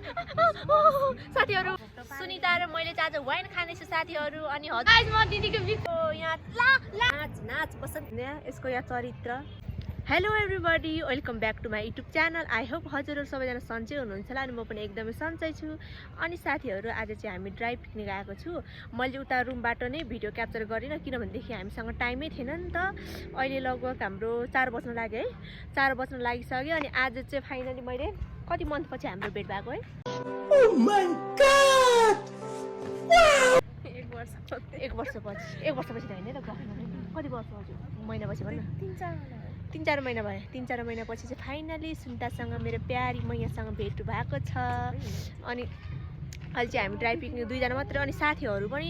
साथीहरु सुनिता र मैले आज वाइन खानेछु साथीहरु अनि हजुर म दिदीको बिचको यहाँ नाच पसन्द यसको यहाँ चरित्र। Hello everybody, welcome back to my YouTube channel. I hope हजुरहरू सबैजना सन्चै हुनुहुन्छ होला अनि म पनि एकदमै सन्चै छु। अनि साथीहरु आज चाहिँ हामी ड्राइभ पिकनिक आएको छु। मैले उता रुमबाट नै भिडियो क्याप्चर गरिनँ किनभनेदेखि हामीसँग टाइमै थिएन नि त। अहिले लगभग हाम्रो 4 बज्न लाग्यो है, 4 बज्न लागिसक्यो। अनि आज चाहिँ फाइनली मैले कति मन्थ पछि हाम्रो भेट भएको है। Oh my God! एक वर्षपछि होइन त, कति वर्ष हजुर महिना पछि भन्नु? 3-4 महिना भयो। 3-4 महिना पछि चाहिँ फाइनली सुन्तासँग मेरो प्यारी मैयासँग भेट भएको छ। अनि अहिले चाहिँ हामी ड्राइभ पिकनिक 2 जना मात्र। अनि साथीहरू पनि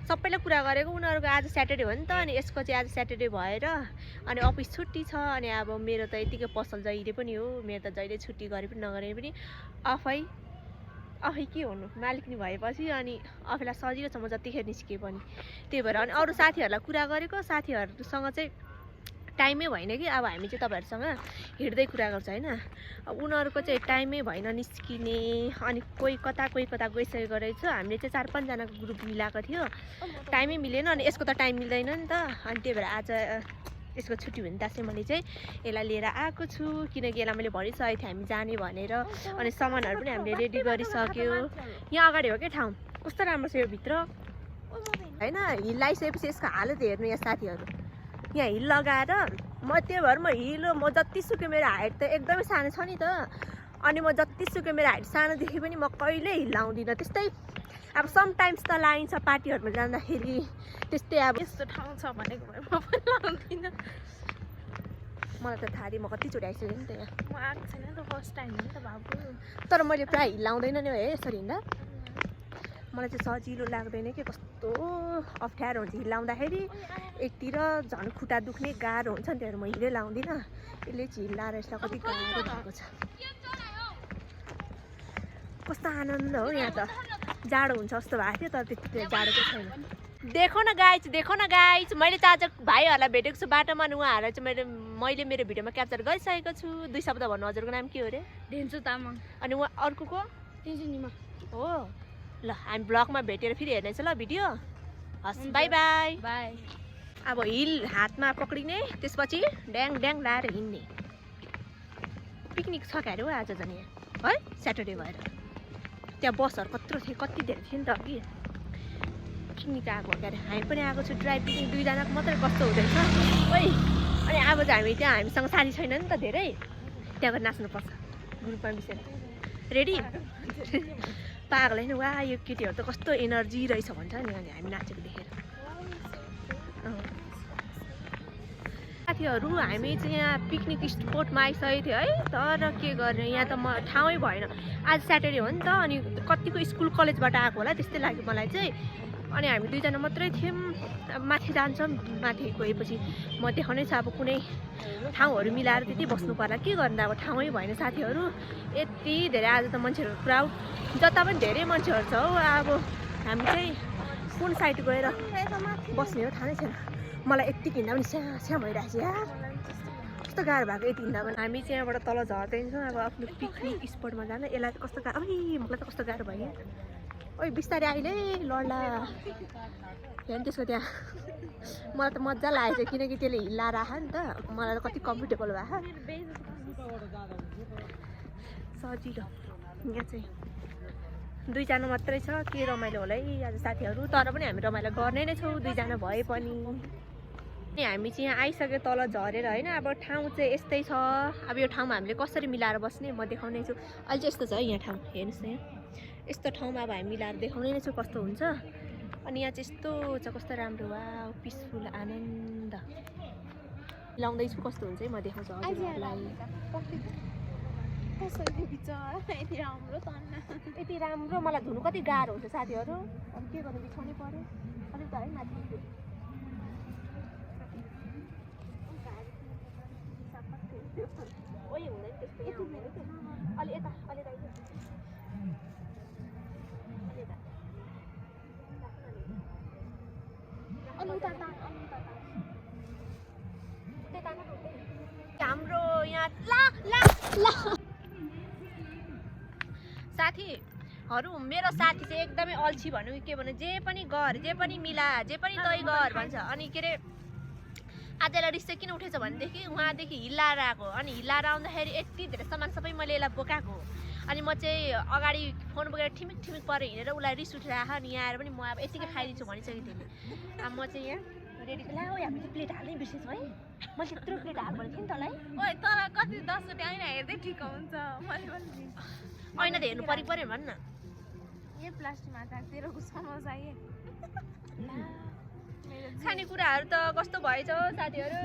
सबैलाई कुरा गरेको, उनीहरूको आज स्याटरडे हो नि त। अनि यसको चाहिँ आज स्याटरडे भएर अनि अफिस छुट्टी छ। अनि अब मेरो त यतिकै पसल जहिले पनि हो, मेरो त जहिले छुट्टी गरे पनि नगरे पनि आफै के हुनु मालिकनी भएपछि अनि आफैलाई सजिलो छ म जतिखेर निस्के पनि। त्यही भएर अनि अरू साथीहरूलाई कुरा गरेको, साथीहरूसँग चाहिँ टाइमै भएन कि। अब हामी चाहिँ तपाईँहरूसँग हिँड्दै कुरा गर्छ होइन। अब उनीहरूको चाहिँ टाइमै भएन निस्किने। अनि कोही कता गइसकेको रहेछ। हामीले चाहिँ 4-5 जनाको ग्रुप मिलाएको थियो, टाइमै मिलेन। अनि यसको त टाइम मिल्दैन नि त। अनि त्यही भएर आज यसको छुट्टी हुने चाहिँ मैले चाहिँ यसलाई लिएर आएको छु, किनकि यसलाई मैले भनिसकेको थिएँ हामी जाने भनेर। अनि सामानहरू पनि हामीले रेडी गरिसक्यो। यहाँ अगाडि हो क्या ठाउँ, कस्तो राम्रो छ यो भित्र होइन। हिल लगाइसकेपछि यसको हालत हेर्नु यहाँ साथीहरू। यहाँ हिल लगाएर त्यही भएर म जतिसुकै मेरो हाइट त एकदमै सानो छ नि त। अनि म जतिसुकै मेरो हाइट सानोदेखि पनि म कहिल्यै हिल लाउँदिनँ। त्यस्तै अब समटाइम्स त लाइन्छ पार्टीहरूमा जाँदाखेरि, त्यस्तै अब यस्तो ठाउँ छ भनेको भए म पनि लाउँदिनँ। मलाई त थाहा म कतिचोटि आइसकेँ नि त यहाँ। म आएको छैन नि त, फर्स्ट टाइम हो नि त बाबु। तर मैले प्रायः हिल लाउँदैन नि है यसरी हिँड्दा। मलाई चाहिँ सजिलो लाग्दैन कि, कस्तो अप्ठ्यारो हुन्छ हिल लाउँदाखेरि। एकतिर झन् खुट्टा दुख्ने गाह्रो हुन्छ नि, त्यही भएर म हिलै लाउँदिनँ। यसले चाहिँ हिल लाएर यसलाई कति गाह्रो भएको छ। कस्तो आनन्द हो यहाँ त। जाडो हुन्छ जस्तो भएको थियो तर त्यति जाडो चाहिँ छैन। देखो न गाइज, मैले चाहिँ आज भाइहरूलाई भेटेको छु बाटोमा। अनि उहाँहरूलाई चाहिँ मैले मेरो भिडियोमा क्याप्चर गरिसकेको छु। 2 शब्द भन्नु। हजुरको नाम के हो अरे? डेन्सु तामाङ। अनि उहाँ अर्कोको तिजुनिमा हो। ल हामी ब्लगमा भेटेर फेरि हेर्नेछ ल भिडियो। हस्, बाई बाई। अब हिल हातमा पक्रिने, त्यसपछि ड्याङ लाएर हिँड्ने। पिकनिक छ क्यारे हो आज झन् यहाँ है, स्याटरडे भएर। त्यहाँ बसहरू कत्रो थियो, कति धेरै थियो नि त अघि। पिकनिक आएको हो क्यारे, हामी पनि आएको छु ड्राइभ पिकनिक 2 जनाको मात्रै। कस्तो हुँदैछ ओइ। अनि अब चाहिँ हामीसँग साथी छैन नि त धेरै, त्यहाँ गएर नाच्नुपर्छ ग्रुपमा मिसेर। रेडी? पागल होइन, वा यो केटीहरू त कस्तो एनर्जी रहेछ भन्छ नि अनि हामी नाचेको देखेर। साथीहरू हामी चाहिँ यहाँ पिकनिक स्पोटमा आइसकेको थियो है। तर के गर्ने, यहाँ त ठाउँै भएन। आज स्याटरडे हो नि त। अनि कतिको स्कुल कलेजबाट आएको होला त्यस्तै लाग्यो मलाई चाहिँ। अनि हामी 2 जना मात्रै थियौँ। अब माथि जान्छौँ, माथि गएपछि म देखाउनै छ अब कुनै ठाउँहरू मिलाएर त्यति बस्नु पर्ला। के गर्नु अब ठाउँै भएन साथीहरू। यति धेरै आज त मान्छेहरू क्राउड, जता पनि धेरै मान्छेहरू छ हो। अब हामी चाहिँ कुन साइड गएर बस्ने हो थाहा नै छैन। मलाई यति हिँड्दा पनि स्या भइरहेको छ यार, कस्तो गाह्रो भएको यति हिँड्दा पनि। हामी चाहिँ यहाँबाट तल झर्दैछौँ अब आफ्नो पिकनिक स्पोटमा जान। यसलाई कस्तो गाह्रो, मलाई त कस्तो गाह्रो भयो। ओइ बिस्तारै अहिले लड्ला हेर्नु त्यसको त्यहाँ। मलाई त मजा लागेको छ किनकि त्यसले हिल्लाएर आयो नि त। मलाई त कति कम्फर्टेबल भयो सजिलो। यहाँ चाहिँ 2 जना मात्रै छ, के रमाइलो होला है आज साथीहरू। तर पनि हामी रमाइलो गर्ने नै छौँ 2 जना भए पनि। अनि हामी चाहिँ यहाँ आइसक्यो तल झरेर होइन। अब ठाउँ चाहिँ यस्तै छ। अब यो ठाउँमा हामीले कसरी मिलाएर बस्ने म देखाउने छु। अहिले चाहिँ यस्तो छ है यहाँ ठाउँ, हेर्नुहोस् न यहाँ यस्तो ठाउँमा अब हामी मिलाएर देखाउने नै छु कस्तो हुन्छ। अनि यहाँ चाहिँ यस्तो छ, कस्तो राम्रो, वा पिसफुल आनन्द। लाउँदैछु कस्तो हुन्छ है म देखाउँछु हजुरहरूलाई। यति राम्रो मलाई धुनु कति गाह्रो हुन्छ साथीहरू। अब के गर्नु, बिछाउनै पर्यो अलिक त है माथि। ओइ हुँदैन त्यस्तो, अलि यता अलि हाम्रो यहाँ साथी मेरो साथी चाहिँ एकदमै अल्छी भन्नु के भन्नु जे पनि गर जे पनि मिला जे पनि तै गर भन्छ अनि के अरे आजलाई रिस चाहिँ किन उठेछ भनेदेखि उहाँदेखि हिल्लाएर आएको अनि हिल्लाएर आउँदाखेरि यति धेरै सामान सबै मैले यसलाई बोकाएको अनि म चाहिँ अगाडि फोन बोकेर ठिमिक ठिमिक परेर हिँडेर उसलाई रिस उठेर आएको अनि यहाँ आएर पनि म अब यतिकै खाइदिन्छु भनिसकेको थिएँ अब म चाहिँ यहाँ रेडी ला हो हामीले प्लेट हाल्नै बिर्सेछु है मैले त्यत्रो प्लेट हाल भनेको थिएँ नि तँलाई ओइ तल कति 10 वटा ऐना हेर्दै ठिक हुन्छ ऐना त हेर्नु पर्यो भन् न ये प्लास्टिकमा त तेरो समोसा ये खानेकुराहरू त कस्तो भएछ साथीहरू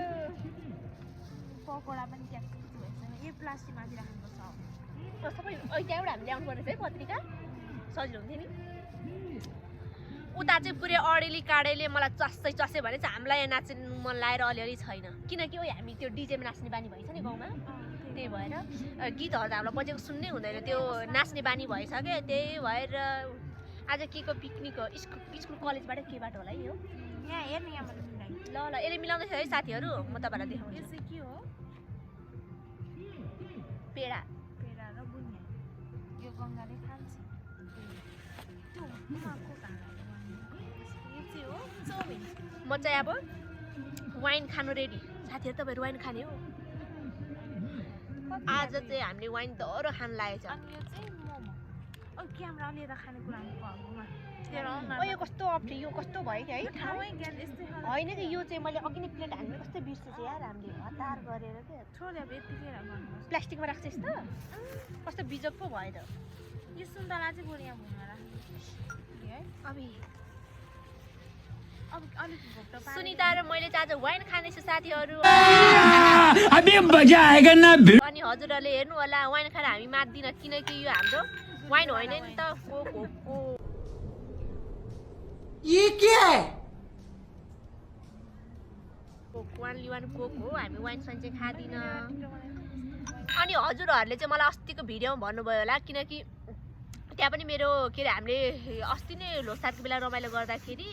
पकोडा पनि क्याप्सिकम भएछ यो प्लास्टिकमाथि राख्नुपर्छ सबै त्यहाँबाट हामी ल्याउनु पर्ने है पत्रिका सजिलो हुन्थ्यो नि उता चाहिँ पुरै अडेली काडेले मलाई चस्सै भने चाहिँ हामीलाई यहाँ नाच्नु मन लागेर अलिअलि छैन किनकि हामी त्यो डिजेमा नाच्ने बानी भएछ नि गाउँमा त्यही भएर गीतहरू त हामीलाई बजेको सुन्नै हुँदैन त्यो नाच्ने बानी भएछ क्या त्यही भएर आज के को पिकनिक हो स्कुल कलेजबाट केबाट होला है यो यहाँ हेर्नु यहाँ मैले मिलाइ ल यसले मिलाउँदैछ है साथीहरू म तपाईँलाई देखाउँछु यो चाहिँ के हो पेडा पेडा र बुनिया यो गङ्गाले खान्छ त्यो उहाँको यो चाहिँ हो चाउमिन म चाहिँ अब वाइन खानु रेडी साथीहरू तपाईँहरू वाइन खाने हो आज चाहिँ हामीले वाइन दह्रो खान लागेको छ अनि यो चाहिँ मोमो ओ क्यामेरा लिएर खाने कुरामा घरमा यो कस्तो अप्ठ्यारो यो कस्तो भयो कि है ठाउँै ज्ञान यस्तै होइन कि यो चाहिँ मैले अघि नै प्लेट हाल्ने कस्तो बिर्सेछु यार हामीले हतार गरेर क्या छोडे अब यतिकै गर्नुपर्छ प्लास्टिकमा राख्छ त कस्तो बिजोग पो भयो त यो सुन्तला चाहिँ बरु यहाँ भुइँमा राख्नु है अब अलिक भोक त सुनिता र मैले चाहिँ आज वाइन खानेछु साथीहरू अभी मजा आएगा ना अनि हजुरहरूले हेर्नु होला वाइन खाएर हामी मात्दिन किनकि यो हाम्रो वाइन होइन नि त कोक ये क्या है वान लिवान कोक हो हामी वाइन साइन चाहिँ खाँदिन अनि हजुरहरूले चाहिँ मलाई अस्तिको भिडियोमा भन्नुभयो होला किनकि त्यहाँ पनि मेरो के अरे हामीले अस्ति नै लोसारको बेला रमाइलो गर्दाखेरि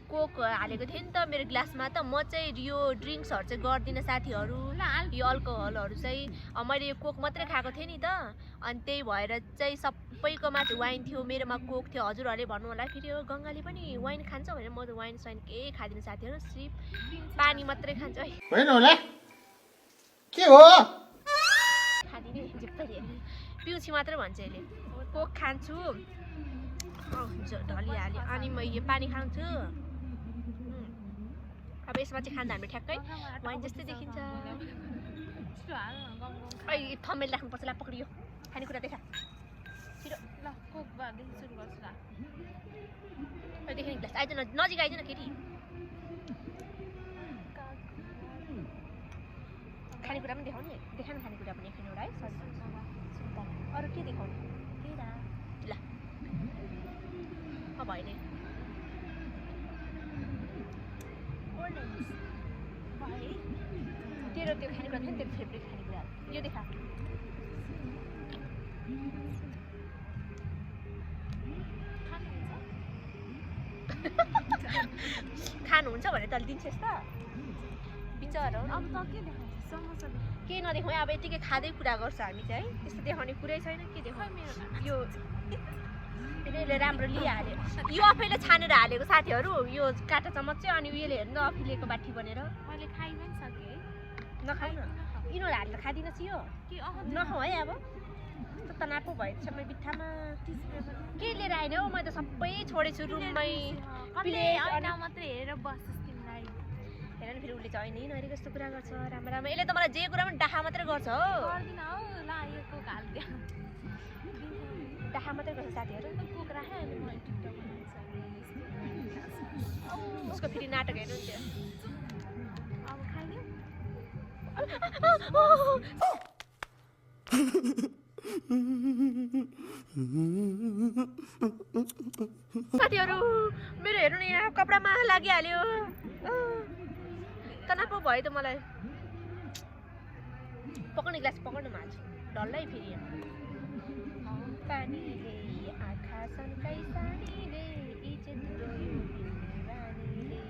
कोक हालेको थिएँ नि त मेरो ग्लासमा त म चाहिँ यो ड्रिङ्क्सहरू चाहिँ गर्दिनँ साथीहरू यो अल्कोहलहरू चाहिँ मैले यो कोक मात्रै खाएको थिएँ नि त अनि त्यही भएर चाहिँ सबैकोमा चाहिँ वाइन थियो मेरोमा कोक थियो हजुरहरूले भन्नु होला फेरि यो गङ्गाले पनि वाइन खान्छ भनेर म त वाइन साइन केही खाँदिनँ साथीहरू सिर्फ पानी मात्रै खान्छ है के हो खाँदिने पिउँछि मात्रै भन्छ यसले कोक खान्छु ढलिहाल्यो अनि म यो पानी खान्छु अब यसमा चाहिँ खाँदा हामीले ठ्याक्कै वाइन जस्तै देखिन्छ थमेल राख्नुपर्छ ला पक्रियो खानेकुरा देखा छिटो ल कोकबादेखि सुरु गर्छु ल देखि ग्लास आइज न नजिक आइज न केटी खानेकुरा पनि देखाउने देखा न खानेकुरा पनि एकछिनवटा है सजिलो अरू के देखाउने ल भयो नि तेरो त्यो खानेकुरा थियो नि तेरो फेभरेट खानेकुरा यो देखा खानुहुन्छ भने त दिन्छस् त बिचरा अब त के देखाउँछ समोसा केही नदेखाउँ अब यतिकै खाँदै कुरा गर्छ हामी चाहिँ है त्यस्तो देखाउने कुरै छैन के देखाउँ यो यसले राम्रो लिइहाल्यो यो आफैले छानेर हालेको साथीहरू यो काँटा चमच चाहिँ अनि उयोले हेर्नु न अफिलेको बाठी बनेर मैले खाइ पनि सकेँ है नखाउ न यिनीहरू हालेर खाँदिनस् यो नखाऊ है अब तनाव पो भएछ मैले बित्थामा के लिएर आएन हौ मैले त सबै छोडेछु रुममै मात्रै हेरेर बस्छस् तिमीलाई हेर न फेरि उसले चाहिँ होइन नहेरेको जस्तो कुरा गर्छ राम्रो राम्रो यसले त मलाई जे कुरा पनि डाहा मात्रै गर्छ हो गर्दिन हौ ल यो कोक हाल्दियो डाहा मात्रै गर्छ साथीहरू कोक राखेँ अनि मैले टिकटक बनाउँछु उसको फेरि नाटक हेर्नुहुन्थ्यो अब खाइदिउँ साथीहरू मेरो हेर्नु न यहाँ कपडामा लागिहाल्यो तनाव भयो त मलाई पकाउने ग्लास पकाउनु माझ डल्लै फेरि पानीले आँखा सन्काई सानीले इज्जत गयो रानीले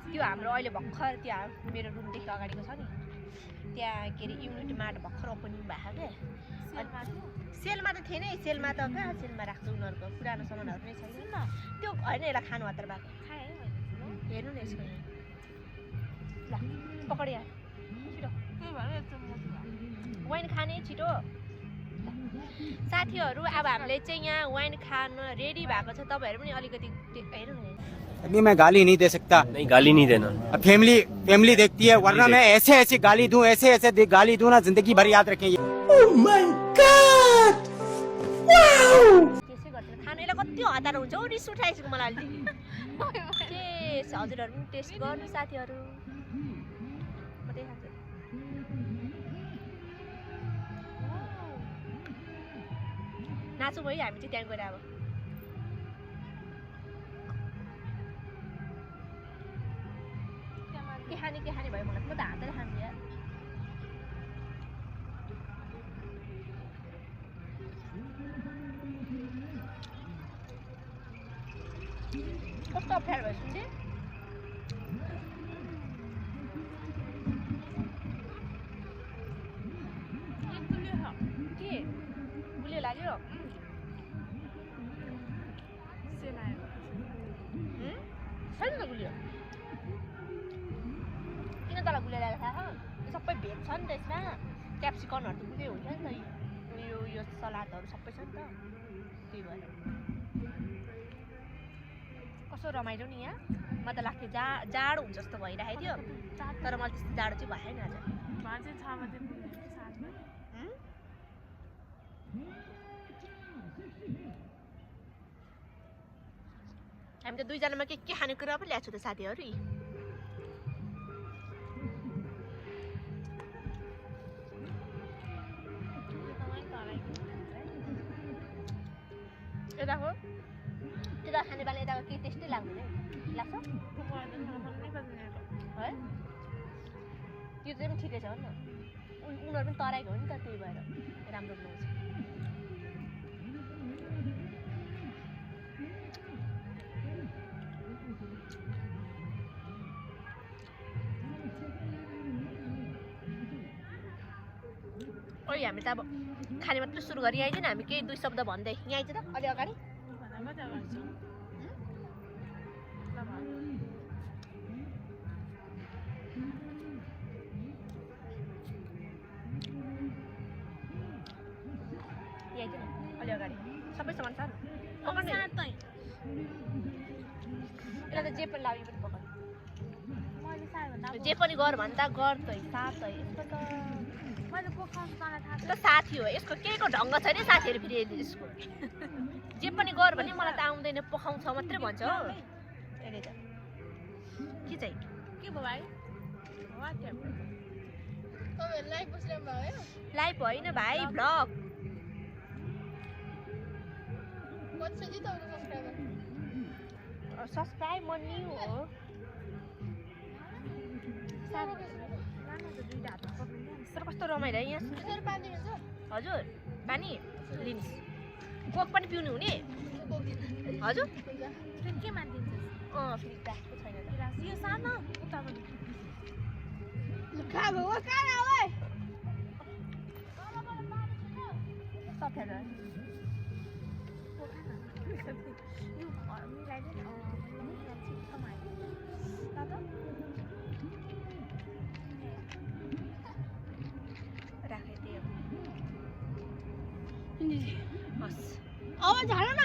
त्यो हाम्रो अहिले भर्खर त्यहाँ मेरो रुमदेखि अगाडिको छ नि त्यहाँ के अरे युनिट मार्ट भर्खर ओपनिङ भएको क्या सेलमा थियो सेलमा त थिएन है सेलमा त कहाँ सेलमा राख्छ उनीहरूको पुरानो सामानहरू नै छैन त्यो होइन यसलाई खानु हतार भएको खाएँ है मैले हेर्नु न यसको यहाँ ल पकड यहाँ छिटो त्यही भएर यत्रो मोटो भयो वाइन खाने छिटो साथीहरू अब हामीले चाहिँ यहाँ वाइन खान रेडी भएको छ तपाईँहरू पनि अलिकति हेर्नु न अभी मैं गाली नहीं दे सकता। नहीं गाली नहीं देना अब फैमिली देखती है, वरना मैं ऐसे गाली दूं, ऐसे गाली दूं ना, जिंदगी भर याद रखें ये। Oh my God! Wow! त्यसै गर्छ खानु यसलाई कति हतार हुन्छ हौ रिस उठाइसक्यो मलाई अलिकति टेस्ट हजुरहरू पनि टेस्ट गर्नु साथीहरू म त्यही खान्छु नाचौँ है हामी चाहिँ त्यहाँ गएर अब के खाने भयो मलाई म त हातले खान्छु यार कस्तो अप्ठ्यारो भयो सुन्थे के गुलियो लाग्यो छैन त गुलियो किन तँलाई गुलियो लागेको थाहा यो सबै भेज छ नि त यसमा क्याप्सिकनहरू त गुलियो हुन्छ नि त यो सलादहरू सबै छ नि त त्यही भएर कस्तो रमाइलो नि यहाँ म त लाग्थ्यो जाडो हुन्छ जस्तो भइरहेको थियो तर मलाई त्यस्तो जाडो चाहिँ भएन आज हामी त दुईजनामा के खाने कुरा पनि ल्याएको छु त साथीहरू यताको त्यता खाने बाली यताको केही टेस्टै लाग्दैन लाग्छ है त्यो चाहिँ पनि ठिकै छ हो नि उनीहरू पनि तराईको हो नि त त्यही भएर राम्रो बनाउँछ ओइ हामी त अब खाने मात्रै सुरु गरी आइदिएन हामी केही दुई शब्द भन्दै यहाँ आइज त अलि अगाडि अलि अगाडि सबै सामान छ यसलाई त जे पनि लाग्यो पनि पकाउनु जे पनि गर भन्दा गर त साथ है यसको त साथी हो यसको केहीको ढङ्ग छैन साथीहरू फेरि यसको जे पनि गर भने मलाई त आउँदैन पकाउँछ मात्रै भन्छ हो यसले त के चाहिँ के भयो भाइ लाइभ होइन भाइ भ्लग सब्सक्राइब म न्यू हो तर कस्तो रमाइलो है यहाँ हजुर पानी लिनुहोस् कोक पनि पिउनु हुने हजुर के मानिदिन्छ फेरि ग्लासको छैन यो सानो उताबाट अब झाड न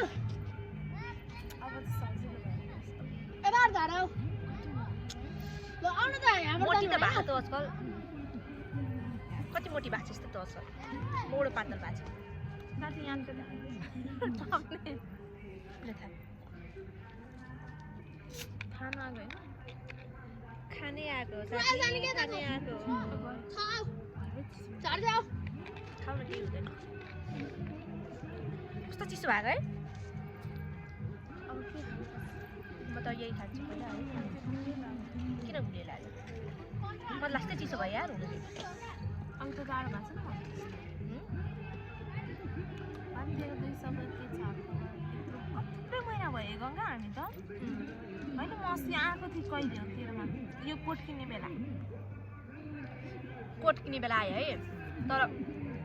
मोटी त भएको त आजकल कति मोटी भएको छ यस्तो त आजकल मोडो पातल भएको छ खाने आएको खाउन केही हुँदैन कस्तो चिसो भएको है म त यही खान्छु पहिला है किन गुलियो लाग्यो मलाई लास्टै चिसो भयो यार हुनु अन्त जाडो भएको छ नि तेरो 2 शब्द के छ कत्रो महिना भयो गङ्गा हामी त होइन म अस्ति आएको थिएँ कहिले हो तेरोमा यो कोट किन्ने बेला कोट किन्ने बेला आयो है तर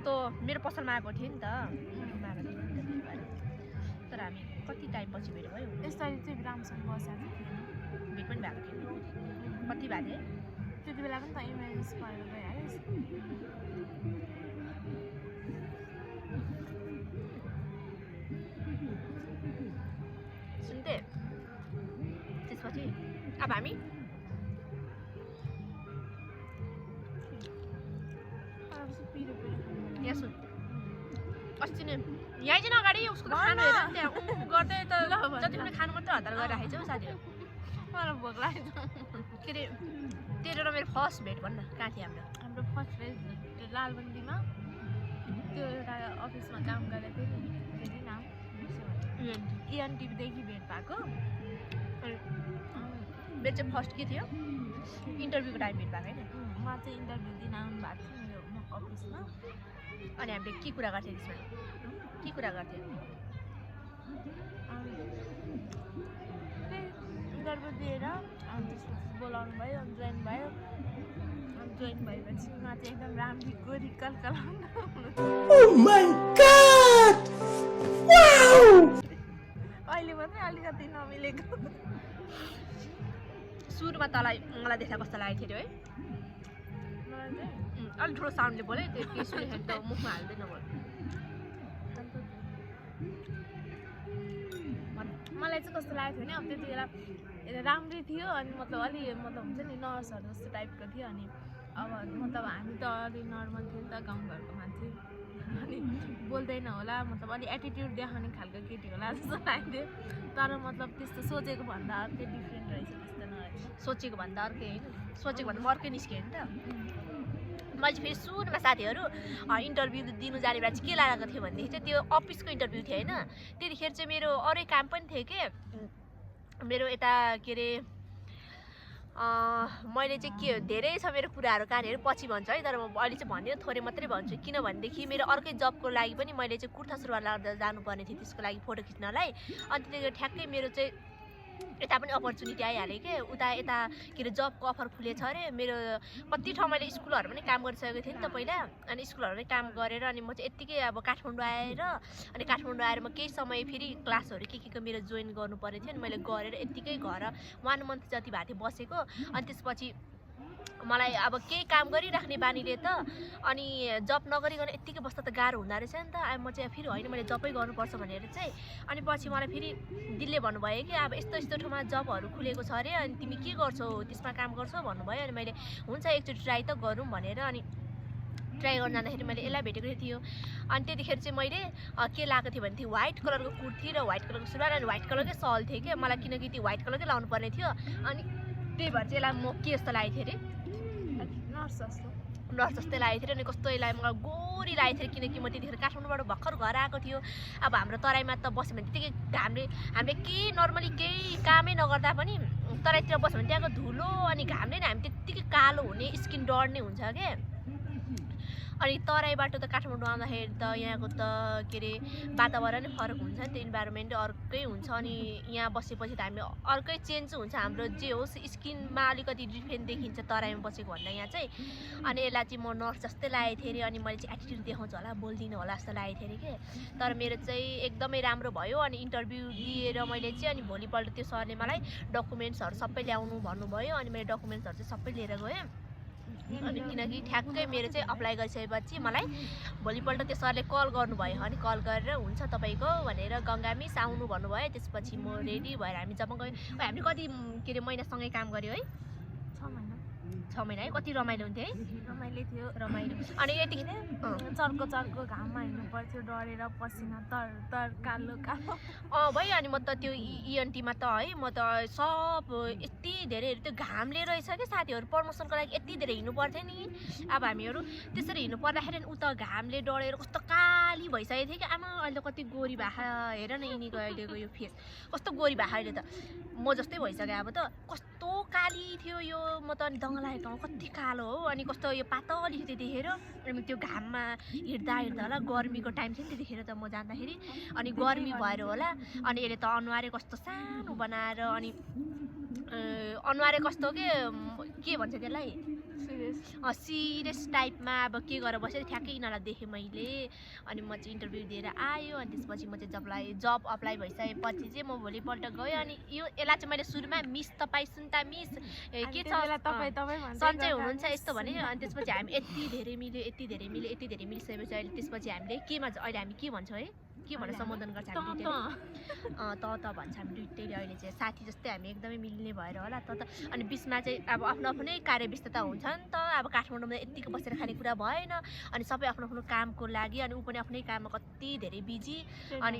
त्यो मेरो पसलमा आएको थियो नि त तर हामी कति टाइम पछि भेट भयो यसरी चाहिँ राम्रोसँग बसेको थिएन भेट पनि भएको थियो कति भएको थियो त्यति बेला पनि त इमर्जेन्सी परेर गइहाल्यो सुन्थे त्यसपछि अब हामी यहाँ सुन अस्ति नै यहीँ चाहिँ अगाडि उसको त खानु हेर नि त्यहाँ गर्दै त जति पनि खानु मात्रै हतार गरिराखेको छ साथीहरू मलाई भोक लाग्यो के अरे तेरो र मेरो फर्स्ट भेट भन्न कहाँ थियो हाम्रो हाम्रो फर्स्ट भेट त्यो लालबन्दीमा त्यो एउटा अफिसमा काम गरेको थियो नि त्यति नाम ENTV-देखि भेट भएको मेरो चाहिँ फर्स्ट के थियो इन्टरभ्यूको टाइम भेट भएको होइन उहाँ चाहिँ इन्टरभ्यू दिन आउनु भएको थियो मेरो अफिसमा अनि हामीले के कुरा गर्थ्यौँ त्यसमा के कुरा गर्थ्यौँ त्यही इन्टरभ्यू दिएर अनि त्यसपछि बोलाउनु भयो अनि जोइन भयो अनि जोइन भएपछि उहाँ चाहिँ एकदम राम्री गोरी कलकलाउनु Oh my god! Wow! अहिले मात्रै अलिकति नमिलेको सुरुमा तँलाई मलाई देख्दा कस्तो लागेको थियो है मलाई चाहिँ अलिक ठुलो साउन्डले बोले त्यो केही सुनेको त मुखमा हाल्दैन बोल मलाई चाहिँ कस्तो लागेको थियो भने अब त्यति बेला राम्रै थियो अनि मतलब अलि मतलब हुन्छ नि नर्सहरू जस्तो टाइपको थियो अनि अब मतलब हामी त अलि नर्मल थियो नि त गाउँघरको मान्छे अनि बोल्दैन होला मतलब अलि एटिट्युड देखाउने खालको केटी होला जस्तो लाग्थ्यो तर मतलब त्यस्तो सोचेको भन्दा अर्कै डिफ्रेन्ट रहेछ त्यस्तो नरहेछ सोचेको भन्दा अर्कै होइन सोचेको भन्दा अर्कै निस्क्यो नि त मैले फेरि सुरुमा साथीहरू इन्टरभ्यू दिनु जाने बेला चाहिँ के लागेको थियो भनेदेखि चाहिँ त्यो अफिसको इन्टरभ्यू थियो होइन त्यतिखेर चाहिँ मेरो अरू काम पनि थियो कि मेरो यता के अरे मैले चाहिँ के धेरै छ मेरो कुराहरू कहानीहरू पछि भन्छु है तर म अहिले चाहिँ भन्दिनँ थोरै मात्रै भन्छु किनभनेदेखि मेरो अर्कै जबको लागि पनि मैले चाहिँ कुर्ता सुरुवाल लगाएर जानुपर्ने थियो त्यसको लागि फोटो खिच्नलाई अनि त्यतिखेर ठ्याक्कै मेरो चाहिँ यता पनि अपर्च्युनिटी आइहाल्यो कि उता यता के अरे जबको अफर खुलेछ अरे मेरो कति ठाउँ मैले स्कुलहरू पनि काम गरिसकेको थिएँ नि त पहिला अनि स्कुलहरू पनि काम गरेर अनि म चाहिँ यत्तिकै अब काठमाडौँ आएर अनि काठमाडौँ आएर म केही समय फेरि क्लासहरू के मेरो जोइन गर्नु परेको थियो अनि मैले गरेर यत्तिकै घर 1 मन्थ जति भएको थियो बसेको अनि त्यसपछि मलाई अब केही काम गरिराख्ने बानीले त अनि जब नगरिकन यत्तिकै बस्दा त गाह्रो हुँदो रहेछ नि त अब म चाहिँ फेरि होइन मैले जबै गर्नुपर्छ भनेर चाहिँ अनि पछि मलाई फेरि दिलले भन्नुभयो कि अब यस्तो यस्तो ठाउँमा जबहरू खुलेको छ अरे अनि तिमी के गर्छौ त्यसमा काम गर्छौ भन्नुभयो अनि मैले हुन्छ एकचोटि ट्राई त गरौँ भनेर अनि ट्राई गर्न जाँदाखेरि मैले यसलाई भेटेको थियो अनि त्यतिखेर चाहिँ मैले के लगाएको थिएँ भने व्हाइट कलरको कुर्ती र व्हाइट कलरको सुरुवाल अनि व्हाइट कलरकै सल थियो कि मलाई किनकि त्यो व्हाइट कलरकै लाउनु पर्ने थियो अनि त्यही भएर चाहिँ यसलाई म के जस्तो लागेको थिएँ अरे नर्स जस्तो लागेको थियो अनि कस्तो यसलाई मलाई गोरी लागेको थियो किनकि म त्यतिखेर काठमाडौँबाट भर्खर घर आएको थियो अब हाम्रो तराईमा त बस्यो भने त्यतिकै हामीले केही नर्मली केही कामै नगर्दा पनि तराईतिर बस्यो भने त्यहाँको धुलो अनि घामले नै हामी त्यत्तिकै कालो हुने स्किन डढ्ने हुन्छ क्या अनि तराईबाट त काठमाडौँ आउँदाखेरि त यहाँको त के अरे वातावरण फरक हुन्छ नि त इन्भाइरोमेन्ट अर्कै हुन्छ अनि यहाँ बसेपछि त हामी अर्कै चेन्ज हुन्छ हाम्रो जे होस् स्किनमा अलिकति डिफ्रेन्ट देखिन्छ तराईमा बसेको भन्दा यहाँ चाहिँ अनि यसलाई चाहिँ म नर्स जस्तै लागेको थिएँ अरे अनि मैले चाहिँ एटिट्युड देखाउँछु होला बोल्दिनँ होला जस्तो लागेको थिएँ अरे कि तर मेरो चाहिँ एकदमै राम्रो भयो अनि इन्टरभ्यू दिएर मैले चाहिँ अनि भोलिपल्ट त्यो सरले मलाई डकुमेन्ट्सहरू सबै ल्याउनु भन्नुभयो अनि मैले डकुमेन्ट्सहरू चाहिँ सबै लिएर गएँ अनि किनकि ठ्याक्कै मेरो चाहिँ अप्लाई गरिसकेपछि मलाई भोलिपल्ट त्यो सरले कल गर्नुभयो अनि कल गरेर हुन्छ तपाईँको भनेर गङ्गा मिस आउनु भन्नुभयो त्यसपछि म रेडी भएर हामी जब गयौँ हामीले कति के अरे महिनासँगै काम गऱ्यो है 6 महिना है कति रमाइलो हुन्थ्यो है रमाइलो थियो रमाइलो अनि यतिखेर चर्को घाममा हिँड्नु पर्थ्यो डढेर पसिना तर कालो भाइ अनि म त त्यो इएनटीमा त है म त सब यति धेरै त्यो घामले रहेछ कि साथीहरू प्रमोसनको लागि यति धेरै हिँड्नु पर्थ्यो नि अब हामीहरू त्यसरी हिँड्नु पर्दाखेरि उता घामले डढेर कस्तो काली भइसकेको थियो कि आमा अहिले कति गोरी भाषा हेर न यिनीको अहिलेको यो फेस कस्तो गोरी भाषा अहिले त म जस्तै भइसक्यो अब त कस्तो काली थियो यो म त अनि दङ्ग लागेको कति कालो हो अनि कस्तो यो पातली थियो त्यतिखेर अनि त्यो घाममा हिँड्दा होला गर्मीको टाइम थियो नि त्यतिखेर त म जाँदाखेरि अनि गर्मी भएर होला अनि यसले त अनुहारै कस्तो सानो बनाएर अनि अनुहारै कस्तो के भन्छ त्यसलाई सिरियस टाइपमा अब के गरेर बसेर ठ्याक्कै यिनीहरूलाई देखेँ मैले अनि म चाहिँ इन्टरभ्यू दिएर आयो अनि त्यसपछि म चाहिँ जब अप्लाई भइसकेपछि चाहिँ म भोलिपल्ट गएँ अनि यसलाई चाहिँ मैले सुरुमा मिस तपाईँ सुन्ता मिस के छ सन्चै हुनुहुन्छ यस्तो भने अनि त्यसपछि हामी यति धेरै मिलिसकेपछि अहिले त्यसपछि हामीले केमा अहिले हामी के भन्छौँ है के भनेर सम्बोधन गर्छ हामी त भन्छ हामी दुइटैले अहिले चाहिँ साथी जस्तै हामी एकदमै मिल्ने भएर होला त अनि बिचमा चाहिँ अब आफ्नो आफ्नै कार्य व्यस्तता हुन्छ नि त अब काठमाडौँमा यत्तिको बसेर खाने कुरा भएन अनि सबै आफ्नो आफ्नो कामको लागि अनि ऊ पनि आफ्नै काममा कति धेरै बिजी अनि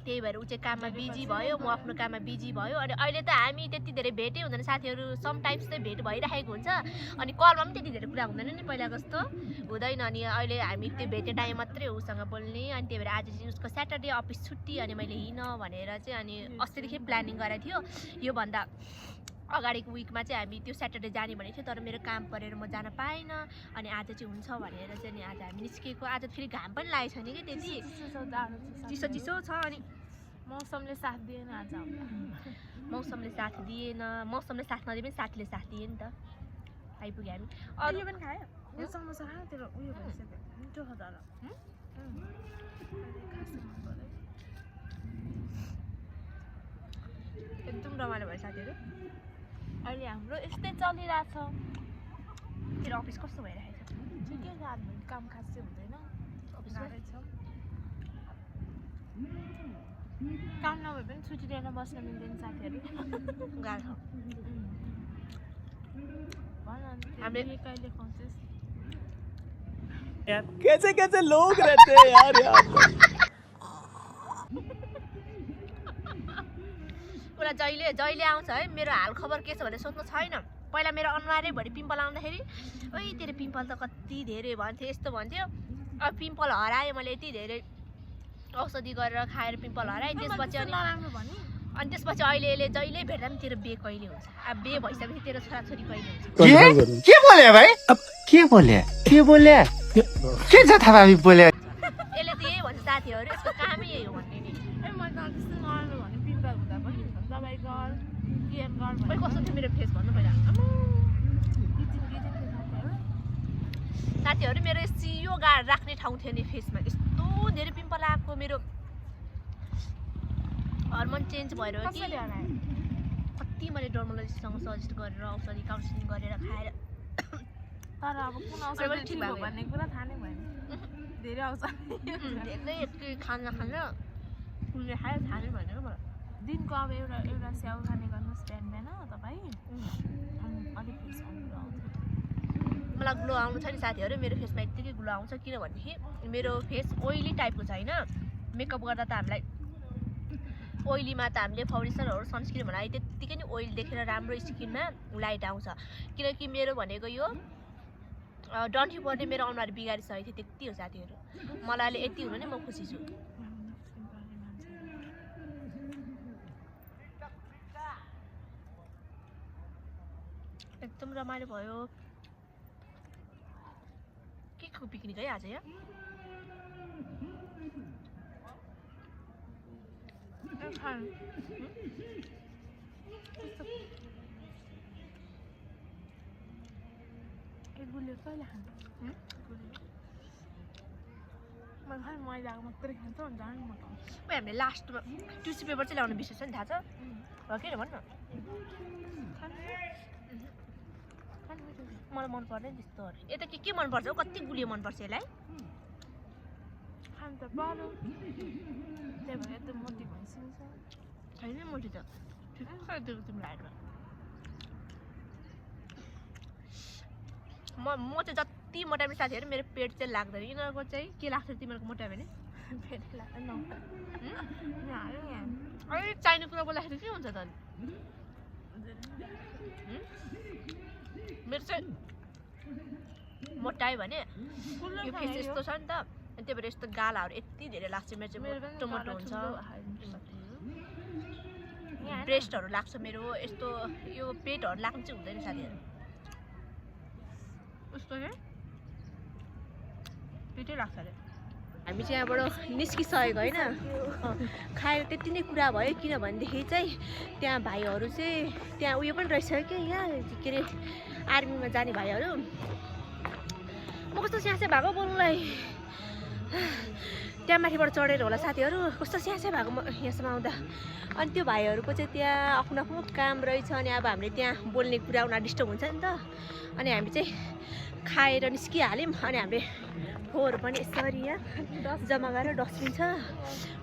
त्यही भएर ऊ चाहिँ काममा बिजी भयो म आफ्नो काममा बिजी भयो अनि अहिले त हामी त्यति धेरै भेटै हुँदैन साथीहरू समटाइम्स चाहिँ भेट भइरहेको हुन्छ अनि कलमा पनि त्यति धेरै कुरा हुँदैन नि पहिला जस्तो हुँदैन अनि अहिले हामी त्यो भेट्ने टाइम मात्रै उसँग बोल्ने अनि त्यही भएर आज चाहिँ उसको स्याटरडे अफिस छुट्टी अनि मैले हिँड भनेर चाहिँ अनि अस्तिदेखि प्लानिङ गरेको थियो योभन्दा अगाडिको विकमा चाहिँ हामी त्यो स्याटरडे जाने भनेको थियो तर मेरो काम परेर म जान पाइनँ अनि आज चाहिँ हुन्छ भनेर चाहिँ अनि आज हामी निस्केको आज फेरि घाम पनि लागेको छैन कि त्यति चिसो छ अनि मौसमले साथ दिएन आज मौसमले साथ दिएन मौसमले साथ नदिए पनि साथीले साथ दिए नि त आइपुग्यो हामी अरू पनि खायो यो समोसा खायो तेरो उयो भइसक्यो मिठो छ तर एकदम रमाइलो भयो साथीहरू अहिले हाम्रो यस्तै चलिरहेछ तेरो अफिस कस्तो भइरहेको छ ठिकै छ आज काम खासै हुँदैन गाह्रै छ काम नभए पनि छुट्टी लिएर बस्न मिल्दैन साथीहरू गाह्रो छ हामीले कहिले खुवाउँछस् कैसे कैसे लोग रहते हैं यार यहाँ पर उसलाई जहिले आउँछ है मेरो हाल खबर के छ भनेर सोध्नु छैन पहिला मेरो अनुहारैभरि पिम्पल आउँदाखेरि ओइ तेरो पिम्पल त कति धेरै भन्थ्यो यस्तो भन्थ्यो अब पिम्पल हरायो मैले यति धेरै औषधि गरेर खाएर पिम्पल हराएँ त्यसपछि अनि त्यसपछि अहिले यसले जहिले भेट्दा पनि तेरो बे कहिले हुन्छ अब बे भइसकेपछि तेरो छोराछोरी कहिले हुन्छ के बोले भाइ अब के बोले के जथाभावी बोले यसले त यही भन्छ साथीहरू यसको कामै यही हो भन्ने नि मैले त त्यस्तो नराम्रो भने पिम्पल हुँदा पनि दबाई गर केयर गर खै कस्तो थियो मेरो फेस भन्नु पहिला साथीहरू मेरो सियो राख्ने ठाउँ थियो नि फेसमा यस्तो धेरै पिम्पल आएको मेरो हर्मोन चेन्ज भएर हो कि कति मैले डर्मोलोजिस्टसँग सजेस्ट गरेर औषधि काउन्सिलिङ गरेर खाएर तर अब कुन औषधि ठिक हो भन्ने कुरा थाहा नै भएन धेरै औषधि धेरै यति खाना कुनले खायो थाहा नै भएन मलाई दिनको अब एउटा स्याउ खाने गर्नुहोस् बिहान बिहान तपाईँ अनि अलिक फेसमा ग्लो आउँछ मलाई ग्लो आउनु छ नि साथीहरू मेरो फेसमा यत्तिकै ग्लो आउँछ किनभनेदेखि मेरो फेस ओइली टाइपको छ होइन मेकअप गर्दा त हामीलाई ओइलीमा त हामीले फाउन्डेसनहरू सनस्क्रिन बनाए त्यत्तिकै नि ओइल देखेर राम्रो स्किनमा लाइट आउँछ किनकि मेरो भनेको यो डन्ठी पर्ने मेरो अनुहार बिगारिसकेको थियो त्यति हो साथीहरू मलाई अहिले यति हुनु नै म खुसी छु एकदम रमाइलो भयो के को पिकनिक है आज यहाँ कहिले खान्छ मलाई मैदाको मात्रै खान्छ झन् मोटाउँछ हामीले लास्टमा टिस्यु पेपर चाहिँ ल्याउनु बिर्सेछ नि थाहा छ हो किन भन्नु मलाई मन पर्दैन त्यस्तोहरू यता के मनपर्छ हौ कति गुलियो मनपर्छ यसलाई खानु त पर्यो त्यही भएर यस्तो मोटी भइसकेछ छैन मोटी त ठिकै दिएको तिमीलाई म चाहिँ जति मोटायो भने साथीहरू मेरो पेट चाहिँ लाग्दैन यिनीहरूको चाहिँ के लाग्छ तिमीहरूको मोटायो भने पेट लाग्दैन अहिले चाहिने कुरा बोल्दाखेरि के हुन्छ त मेरो चाहिँ मोटायो भने यो फेस यस्तो छ नि त अनि त्यही भएर यस्तो गालाहरू यति धेरै लाग्छ मेरो चाहिँ मोटो मोटो हुन्छ ब्रेस्टहरू लाग्छ मेरो यस्तो यो पेटहरू लाग्नु चाहिँ हुँदैन साथीहरू उस्तो पेटै लाग्छ अरे हामी चाहिँ यहाँबाट निस्किसकेको होइन खाएर त्यति नै कुरा भयो किनभनेदेखि चाहिँ त्यहाँ भाइहरू चाहिँ त्यहाँ उयो पनि रहेछ कि यहाँ के अरे आर्मीमा जाने भाइहरू म कस्तो स्यासे भएको बोल्नुलाई त्यहाँ माथिबाट चढेर होला साथीहरू कस्तो स्यासे भएको म यहाँसम्म आउँदा अनि त्यो भाइहरूको चाहिँ त्यहाँ आफ्नो आफ्नो काम रहेछ अनि अब हामीले त्यहाँ बोल्ने कुरा उनीहरू डिस्टर्ब हुन्छ नि त अनि हामी चाहिँ खाएर निस्किहाल्यौँ अनि हामीले फोहोर पनि यसरी यहाँ जम्मा गरेर डस्टबिन छ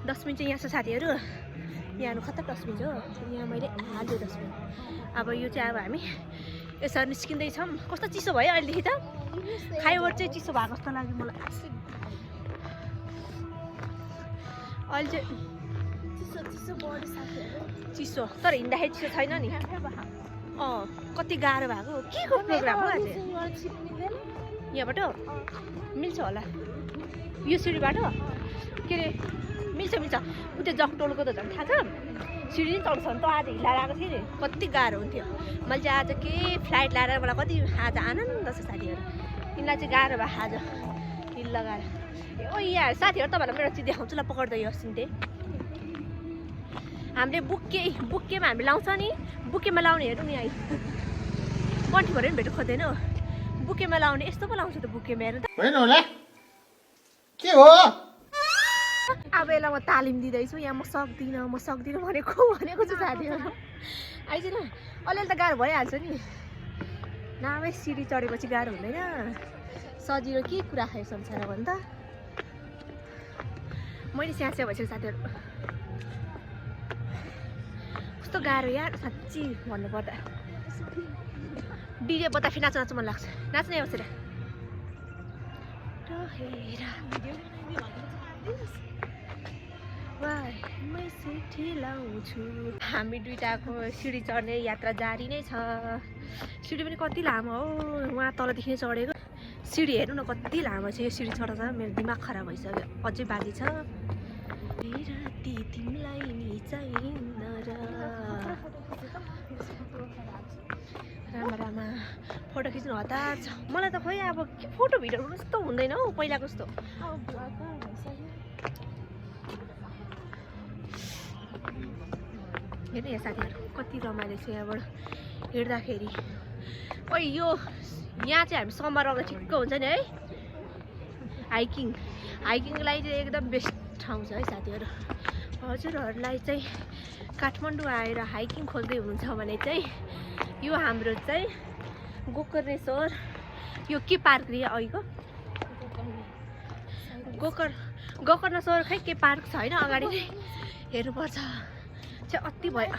डस्टबिन चाहिँ यहाँ छ साथीहरू यहाँ खतरा डस्टबिन हो यहाँ मैले हाल्छु डस्टबिन अब यो चाहिँ अब हामी यसरी निस्किँदैछौँ कस्तो चिसो भयो अहिलेदेखि त खाइवर चाहिँ चिसो भएको जस्तो लाग्यो मलाई अहिले चाहिँ चिसो तर हिँड्दाखेरि चिसो छैन नि कति गाह्रो भएको के को प्रोग्राम हो आज यहाँबाट मिल्छ होला यो सिँढीबाट के अरे मिल्छ उता जगटोलको त झन् थाहा छ सिँढी नै चढ्छ नि त आज हिँडाएर आएको थिएँ नि कति गाह्रो हुन्थ्यो मैले चाहिँ आज के फ्लाइट लगाएर मलाई कति आज आनन्द छ साथीहरू यिनीलाई चाहिँ गाह्रो भयो आज हिल लगाएर ओ यहाँ साथीहरू तपाईँहरूलाई मेरो चिज देखाउँछु ल पक्रिँदै यो सिन्टे हामीले बुक्केमा हामी लाउँछ नि बुक्केमा लाउने हेर्नु नि अहिले बन्ठी भएर पनि भेट्नु खोज्दैन हो बुक्केमा लाउने यस्तो पो लाउँछ त बुक्केमा हेर्नु त होइन होला के हो अब यसलाई म तालिम दिँदैछु यहाँ म सक्दिनँ भनेको छु साथीहरू आइज न अलिअलि त गाह्रो भइहाल्छ नि नामै सिँढी चढेपछि गाह्रो हुँदैन सजिलो के कुरा खायो संसारमा भन् त मैले स्यास्या भइसक्यो साथीहरू कस्तो गाह्रो यार साँच्ची भन्नुपर्दा डिजे बत्ता फेरि नाच्नु मन लाग्छ नाच्ने बसेर हामी दुइटाको सिँढी चढ्ने यात्रा जारी नै छ सिँढी पनि कति लामो हो वहाँ तलदेखि नै चढेको सिँढी हेर्नु न कति लामो छ यो सिँढी चढ्दा मेरो दिमाग खराब भइसक्यो अझै बाँकी छ तिमीलाई नि चाहिन्न र रामा फोटो खिच्नु हतार छ मलाई त खोइ अब फोटो भिडियोहरू जस्तो हुँदैन हौ पहिलाको जस्तो हेर्नु यहाँ साथीहरू कति रमाइलो छ यहाँबाट हिँड्दाखेरि ओइ यो यहाँ चाहिँ हामी समर आउँदा ठिक्क हुन्छ नि है हाइकिङको लागि चाहिँ एकदम बेस्ट ठाउँ छ है साथीहरू हजुरहरूलाई चाहिँ काठमाडौँ आएर हाइकिङ खोज्दै हुनुहुन्छ भने चाहिँ यो हाम्रो चाहिँ गोकर्णेश्वर यो के पार्क रे अहिलेको गोकर्णेश्वर खै के पार्क छ होइन अगाडि नै हेर्नुपर्छ चाहिँ अति भयो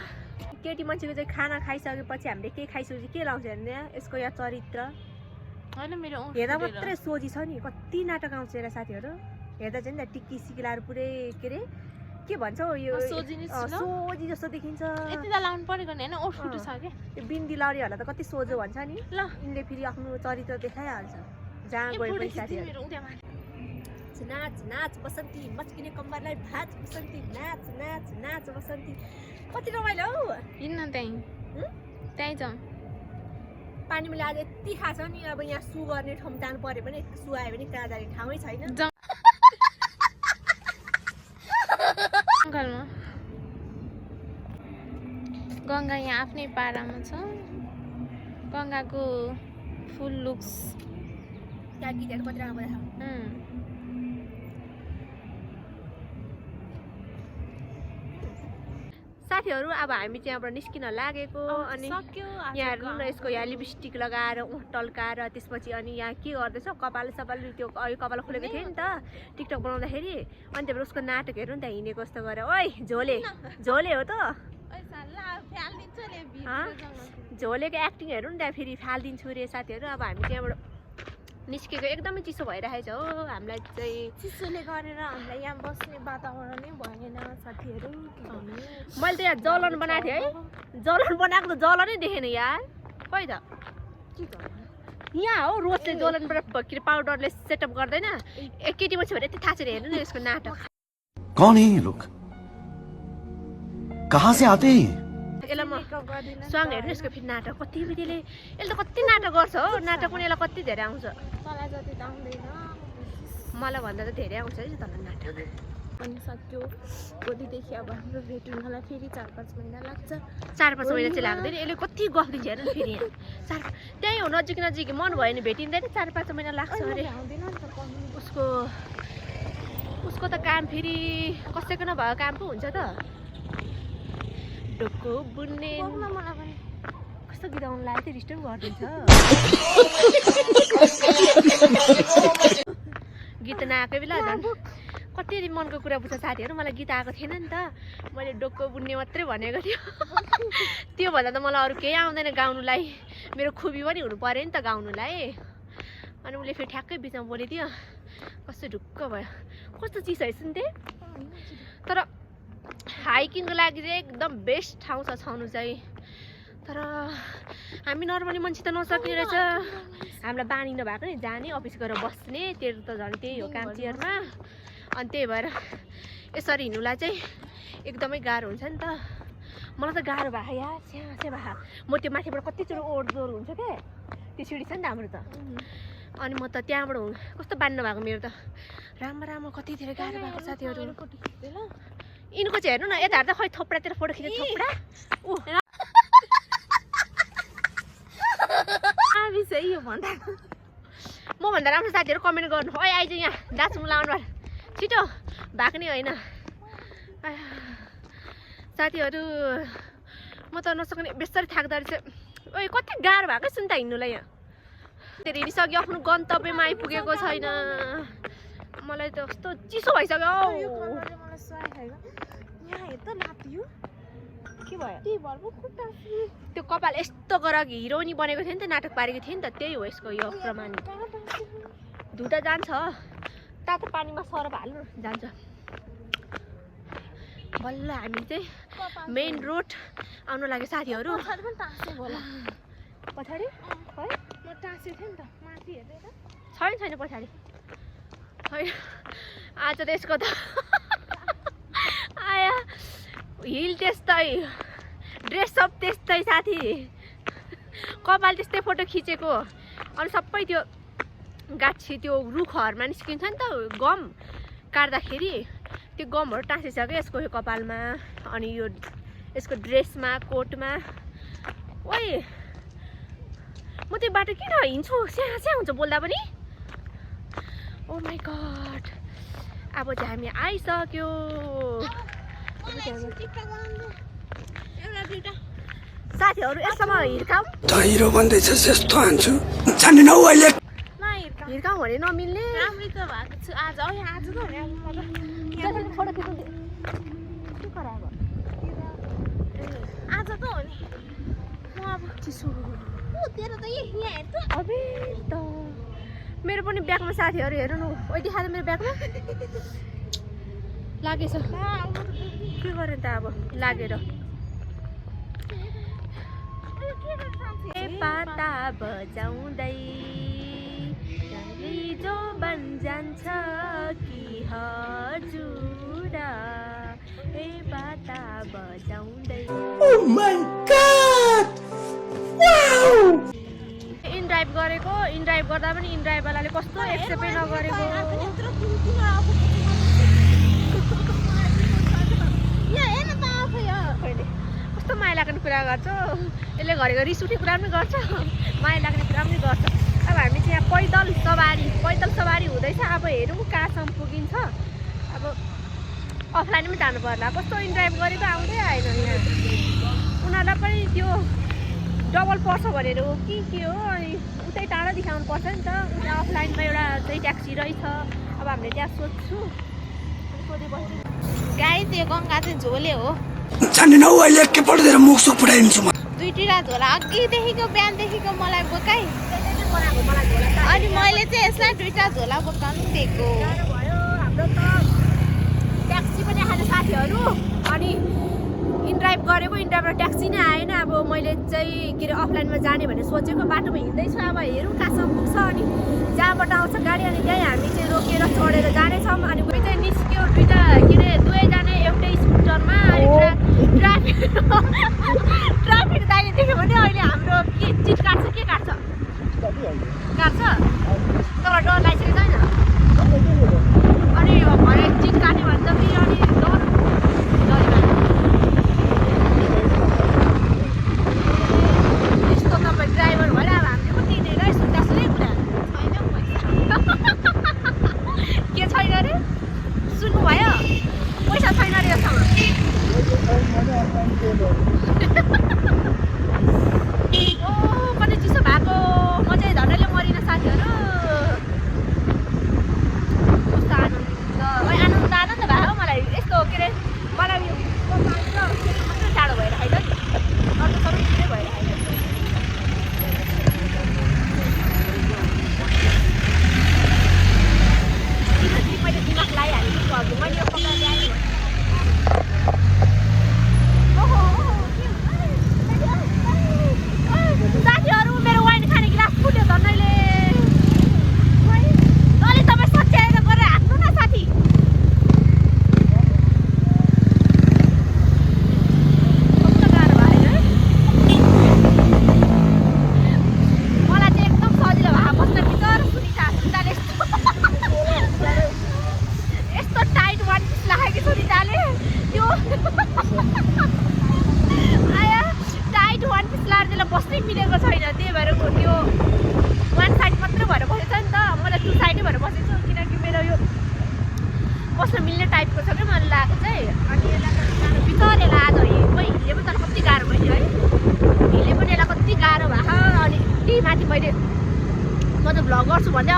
केटी मान्छेको चाहिँ खाना खाइसकेपछि हामीले के खाइसकेपछि के लाउँछ भने यसको यहाँ चरित्र हेर्दा मात्रै सोझी छ नि कति नाटक आउँछ यसलाई साथीहरू हेर्दा चाहिँ नि टिक्की सिक्लाहरू पुरै के अरे के भन्छ यो सोझी जस्तो देखिन्छ त्यो बिन्दी लाउनेहरूलाई त कति सोझो भन्छ नि ल यिनले फेरि आफ्नो चरित्र देखाइहाल्छ जहाँ गए पनि साथीहरू नाच नाच बसन्ती मस्किने कम्मरलाई भाँच बसन्ती नाच नाच नाच बसन्ती कति रमाइलो हौ हिँड्न त्यहीँ जाउँ पानी मैले आज यति खाएको छ नि अब यहाँ सु गर्ने ठाउँ जानु पऱ्यो भने सु आयो भने कहाँ जाने ठाउँै छैन गङ्गा यहाँ आफ्नै पारामा छ गङ्गाको फुल लुक्स त्यहाँ गीतहरू कति राम्रो छ साथीहरू अब हामी चाहिँ यहाँबाट निस्किन लागेको अनि यहाँ हेर्नु न यसको यहाँ लिपस्टिक लगाएर ओठ टल्काएर त्यसपछि अनि यहाँ के गर्दैछ कपाल त्यो कपाल खोलेको थियो नि त टिकटक बनाउँदाखेरि अनि त्यहाँबाट उसको नाटक हेर्नु नि त्यहाँ हिँडेको कस्तो गरेर ओइ झोले हो त झोलेको एक्टिङ हेर्नु नि त्यहाँ फेरि फालिदिन्छु रे साथीहरू अब हामी त्यहाँबाट निस्केको एकदमै चिसो भइरहेको छ हो हामीलाई चाहिँ चिसोले गरेर हामीलाई यहाँ बस्ने वातावरणै भएन साथीहरू मैले त यहाँ जलन बनाएको थिएँ है जलन बनाएको त जलनै देखेन यार खोइ त यहाँ हो रोजले जलनबाट के अरे पाउडरले सेटअप गर्दैन एक केटी मान्छे भने यति थाहा छैन हेर्नु न यसको नाटक कौन है ये लोग कहाँ से आते हैं यसलाई म सङ हेर्नु यसको फेरि नाटक कति बित्तिले यसले त कति नाटक गर्छ हो नाटक पनि यसलाई कति धेरै आउँछ मलाई जति त आउँदैन मलाई भन्दा त धेरै आउँछ है तँलाई नाटक पनि सक्यो भोलिदेखि अब हाम्रो भेट हुनलाई फेरि 4-5 महिना लाग्छ 4-5 महिना चाहिँ लाग्दैन यसले कति गफ दिन्छ हेर न फेरि यहाँ त्यही हो नजिक नजिक मन भयो भने भेटिँदैन 4-5 महिना लाग्छ अरे आउँदैन नि त पढ्नु उसको त काम फेरि कसैको नभएको काम पो हुन्छ त ढोको बुन्ने पढ्न मलाई पनि कस्तो गीत आउनु लाग्यो त्यो डिस्टर्ब गरिदिन्छ गीत नआएको बेला झन् कति मनको कुरा बुझ्छ साथीहरू मलाई गीत आएको थिएन नि त मैले डोको बुन्ने मात्रै भनेको थियो त्यो भन्दा त मलाई अरू केही आउँदैन गाउनुलाई मेरो खुबी पनि हुनु पऱ्यो नि त गाउनुलाई अनि उसले फेरि ठ्याक्कै बिचमा बोलिदियो कस्तो ढुक्क भयो कस्तो चिज है सुन्थे तर हाइकिङको लागि चाहिँ एकदम बेस्ट ठाउँ छ छाउनु चाहिँ तर हामी नर्मली मान्छे त नसक्ने रहेछ हामीलाई बानी नभएको नि जाने अफिस गएर बस्ने तेरो त झन् त्यही हो काम चेयरमा अनि त्यही भएर यसरी हिँड्नुलाई चाहिँ एकदमै गाह्रो हुन्छ नि त मलाई त गाह्रो भएको या स्यासे भएको म त्यो माथिबाट कतिचोटि ओहोरदोहोर हुन्छ क्या त्यो सिँढी छ नि त हाम्रो त अनि म त त्यहाँबाट कस्तो बानी नभएको मेरो त राम्रो राम्रो कति धेरै गाह्रो भएको साथीहरू यिनको चाहिँ हेर्नु न यताहरू त खै थोप्रातिर फोटो खिच्ने थोप्रा यो भन्दा म भन्दा राम्रो साथीहरू कमेन्ट गर्नु ओइ आइज यहाँ दार्जिलिङ लाउनु छिटो भाग्ने होइन साथीहरू म त नसक्ने बेस्तरी थाक्दो रहेछ ओइ कति गाह्रो भएको सुन त हिँड्नुलाई यहाँ धेरै हिँडिसक्यो आफ्नो गन्तव्यमा आइपुगेको छैन मलाई त कस्तो चिसो भइसक्यो के भयो त्यो कपाल यस्तो गर हिरोइनी बनेको थियो नि त नाटक पारेको थियो नि त त्यही हो यसको यो प्रमाण धुँदा जान्छ तातो पानीमा सरप हाल्नु जान्छ बल्ल हामी चाहिँ मेन रोड आउनु लाग्यो साथीहरू पछाडि छैन छैन पछाडि छैन आज त यसको त आया हिल त्यस्तै ड्रेसअप त्यस्तै साथी कपाल त्यस्तै फोटो खिचेको अनि सबै त्यो गाछी त्यो रुखहरूमा निस्किन्छ नि त गम काट्दाखेरि त्यो गमहरू टाँसिसक्यो यसको यो कपालमा अनि यो यसको ड्रेसमा कोटमा ओइ म त्यो बाटो किन हिँड्छु स्या स्या हुन्छ बोल्दा पनि ओ माई गड अब चाहिँ हामी आइसक्यो साथीहरू यसमा हिर्काउँ हिरो भन्दैछ यस्तो हान्छु जान्दैनौ अहिले हिर्काउँ भने नमिल्ने राम्रै त भएको छु आज आज त फोटो खिच्नु के गराएको आज त हो नि म अब चिसो तेरो त यहाँ हेर त अबे त मेरो पनि ब्यागमा साथीहरू हेर्नु न ओइ देखा त मेरो ब्यागमा लागेछ के गरेँ त अब लागेर पाता बजाउँदै जो बन जान्छ कि हजुरा ए पाता बजाउँदै इनड्राइभ गरेको इनड्राइभ गर्दा पनि इनड्राइभवालाले कस्तो एक्सेप्टै नगरेको कस्तो माया लाग्ने कुरा गर्छ यसले घरेको रिस उठ्ने कुरा पनि गर्छ माया लाग्ने कुरा पनि गर्छ अब हामी चाहिँ यहाँ पैदल सवारी हुँदैछ अब हेरौँ कहाँसम्म पुगिन्छ अब अफलाइन पनि जानु पर्ला कस्तो इनड्राइभ गरेको आउँदै आएन यहाँ उनीहरूलाई पनि त्यो डबल पर्छ भनेर हो कि के हो अनि उतै टाढा देखाउनु पर्छ नि त उता अफलाइनमा एउटा चाहिँ ट्याक्सी रहेछ अब हामीले त्यहाँ सोध्छु सोधेपछि गाई त्यो गङ्गा चाहिँ झोले हो जान्दैनौ अहिले के पढ्दै मुख सुख फुटाइदिन्छु म दुईवटा झोला अघिदेखिको बिहानदेखिको मलाई बोकाइ अनि मैले चाहिँ यसलाई 2टा झोला बोकाउनु दिएको भयो हाम्रो त ट्याक्सी पनि आएन साथीहरू अनि इनड्राइभ गरेको इनड्राइभबाट ट्याक्सी नै आएन अब मैले चाहिँ के अरे अफलाइनमा जाने भनेर सोचेको बाटोमा हिँड्दैछु अब हेरौँ कहाँसम्म पुग्छ अनि जहाँबाट आउँछ गाडी अनि त्यहीँ हामी चाहिँ रोकेर चढेर जानेछौँ अनि कोही चाहिँ निस्क्यो दुईवटा के अरे दुवैजना एउटै स्कुटरमा अनि ट्राफिक दाइले देख्यो भने अहिले हाम्रो के चिट काट्छ के काट्छ काट्छ तर डर लागिसकेको छैन अनि भरे चिट काट्यो भने त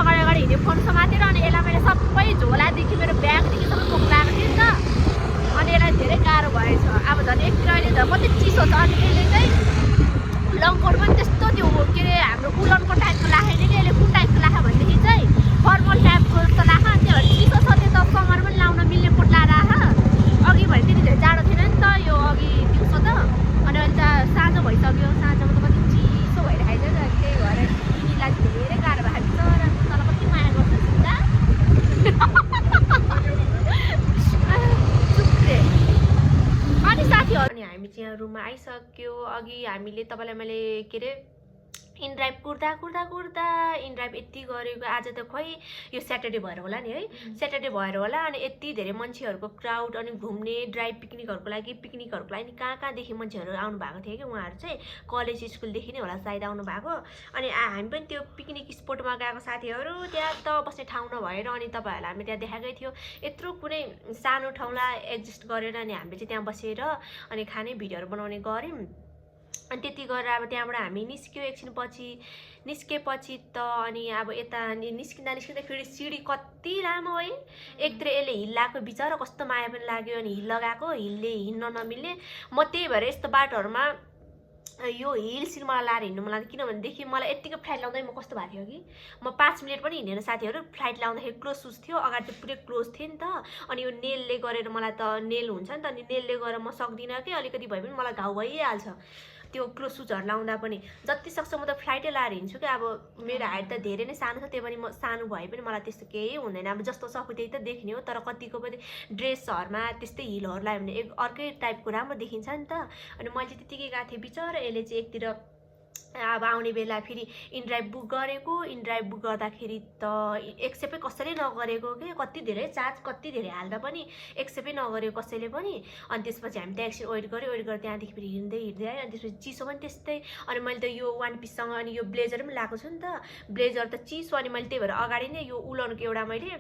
अगाडि अगाडि हिँडेँ फोन समातेर अनि यसलाई मैले सबै झोलादेखि मेरो ब्यागदेखि सबै बोक्लाएको थिएँ नि त अनि यसलाई धेरै गाह्रो भएछ अब झन् एकतिर अहिले झन् कति चिसो छ अनि यसले चाहिँ लङकोट पनि त्यस्तो त्यो के अरे हाम्रो उलनको टाइपको राखेन कि यसले कुन टाइपको राख्यो भनेदेखि चाहिँ फर्मल टाइपको जस्तो राख अनि त्यो चिसो छ त्यो त समर पनि लाउन मिल्ने कोट लाएर अघि भने त्यति धेरै जाडो थिएन नि त यो अघि दिउँसो त अनि अहिले त साँझो भइसक्यो साँझोमा त कति चिसो भइरहेको छ त्यही भएर यिनीलाई धेरै गाह्रो भएको छ र तल कति माया गर्छ सुन्दा चुप्रे अनि साथीहरू अनि हामी चाहिँ यहाँ रुममा आइसक्यो अघि हामीले तपाईँलाई मैले के अरे इनड्राइभ कुर्दा इनड्राइभ यति गरेको आज त खोइ यो स्याटरडे भएर होला नि है स्याटरडे भएर होला अनि यति धेरै मान्छेहरूको क्राउड अनि घुम्ने ड्राइभ पिकनिकहरूको लागि नि कहाँदेखि मान्छेहरू आउनु भएको थियो कि उहाँहरू चाहिँ कलेज स्कुलदेखि नै होला सायद आउनु भएको अनि हामी पनि त्यो पिकनिक स्पोटमा गएको साथीहरू त्यहाँ त बस्ने ठाउँ नभएर अनि तपाईँहरूलाई हामी त्यहाँ देखाएकै थियो यत्रो कुनै सानो ठाउँलाई एडजस्ट गरेर अनि हामीले चाहिँ त्यहाँ बसेर अनि खाने भिडियोहरू बनाउने गऱ्यौँ अनि त्यति गरेर अब त्यहाँबाट हामी निस्क्यो एकछिनपछि निस्केपछि त अनि अब यता निस्किँदा फेरि सिडी कति लामो है एकतिर यसले हिल लगाएको बिचरा कस्तो माया पनि लाग्यो अनि हिल लगाएको हिलले हिँड्न नमिल्ने म त्यही भएर यस्तो बाटोहरूमा यो हिल सिल मलाई लाएर हिँड्नु मन लाग्यो किनभनेदेखि मलाई यत्तिकै फ्लाइट लाउँदै म कस्तो भएको थियो कि म 5 मिनट पनि हिँडेन साथीहरू फ्लाइट लाउँदाखेरि क्लोज सुज थियो अगाडि त पुरै क्लोज थियो नि त अनि यो नेलले गरेर मलाई त नेल हुन्छ नि त अनि नेलले गरेर म सक्दिनँ कि अलिकति भए पनि मलाई घाउ भइहाल्छ त्यो क्लोज सुजहरू लाउँदा पनि जति सक्छ म त फ्लाइटै लाएर हिँड्छु कि अब मेरो हाइट त धेरै नै सानो छ त्यही पनि म सानो भए पनि मलाई त्यस्तो केही हुँदैन अब जस्तो सक्यो त्यही त देख्ने हो तर कतिको पनि ड्रेसहरूमा त्यस्तै हिलहरू लगायो भने अर्कै टाइपको राम्रो देखिन्छ नि त अनि मैले त्यतिकै गएको थिएँ बिचरा यसले चाहिँ एकतिर अब आउने बेला फेरि इनड्राइभ बुक गरेको इनड्राइभ बुक गर्दाखेरि त एक्सेप्टै कसैले नगरेको कि कति धेरै चार्ज कति धेरै हाल्दा पनि एक्सेप्टै नगरेको कसैले पनि अनि त्यसपछि हामी त्यहाँ एकछिन वेट गरेर त्यहाँदेखि फेरि हिँड्दै आयो अनि त्यसपछि चिसो पनि त्यस्तै अनि मैले त यो वान पिससँग अनि यो ब्लेजर पनि लगाएको छु नि त ब्लेजर त चिसो अनि मैले त्यही भएर अगाडि नै यो उलनको एउटा मैले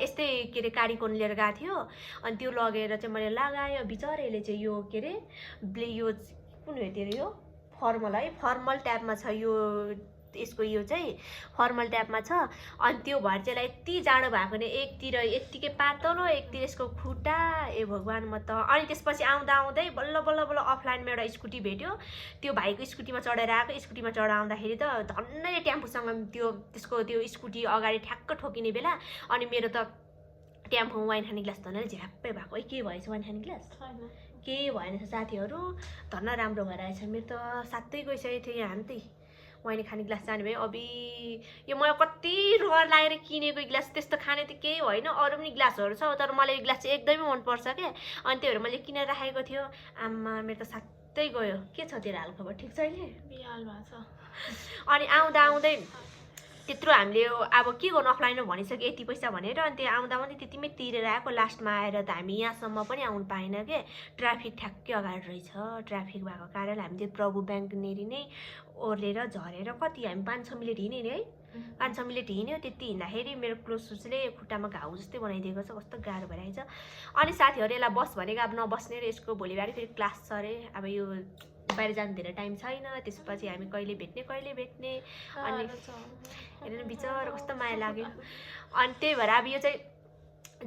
यस्तै के अरे काडीकोन लिएर गएको थियो अनि त्यो लगेर चाहिँ मैले लगायो बिचरा यसले चाहिँ यो के अरे यो कुन हो त्यो यो फर्मल है फर्मल ट्याबमा छ यो यसको यो चाहिँ फर्मल ट्याबमा छ अनि त्यो भएर चाहिँ यति जाडो भएको नि एकतिर यत्तिकै पातलो एकतिर यसको खुट्टा ए भगवान् म त अनि त्यसपछि आउँदै बल्ल अफलाइनमा एउटा स्कुटी भेट्यो त्यो भाइको स्कुटीमा चढेर आएको स्कुटीमा चढाउँदाखेरि त धन्नै टेम्पोसँग त्यसको त्यो स्कुटी अगाडि ठ्याक्क ठोकिने बेला अनि मेरो त टेम्पोमा वाइन खाने ग्लास धन्नै झ्याप्पै भएको के भएछ वाइन खाने ग्लास केही भएन साथीहरू धन्न राम्रो भएर आएछ मेरो त साथै गइसकेको थियो यहाँ त वाइन खाने ग्लास जाने भयो अबि यो मलाई कति रहर लागेर किनेको ग्लास त्यस्तो खाने त केही होइन अरू पनि ग्लासहरू छ तर मलाई यो ग्लास चाहिँ एकदमै मनपर्छ क्या अनि त्यही भएर मैले किनेर राखेको थियो आमा मेरो त साथै गयो के छ तेरो हालखबर ठिक छ अहिले बिहाल भएको छ अनि आउँदै त्यत्रो हामीले अब के गर्नु अफलाइनमा भनिसक्यो यति पैसा भनेर अनि त्यो आउँदा पनि त्यतिमै तिरेर आएको लास्टमा आएर त हामी यहाँसम्म पनि आउनु पाएन के ट्राफिक ठ्याक्कै अगाडि रहेछ ट्राफिक भएको कारण हामी त्यो प्रभु ब्याङ्क नेरी नै ओर्लेर झरेर कति हामी 5-6 मिनट हिँड्यो नि है 5-6 मिनट हिँड्यो त्यति हिँड्दाखेरि मेरो क्लोज सुजले खुट्टामा घाउ जस्तै बनाइदिएको छ कस्तो गाह्रो भइरहेछ अनि साथीहरू यसलाई बस भनेको अब नबस्ने र यसको भोलिबार फेरि क्लास छ अरे अब यो बाहिर जानु धेरै टाइम छैन त्यसपछि हामी कहिले भेट्ने अनि हेरेर बिचरा कस्तो माया लाग्यो अनि त्यही भएर अब यो चाहिँ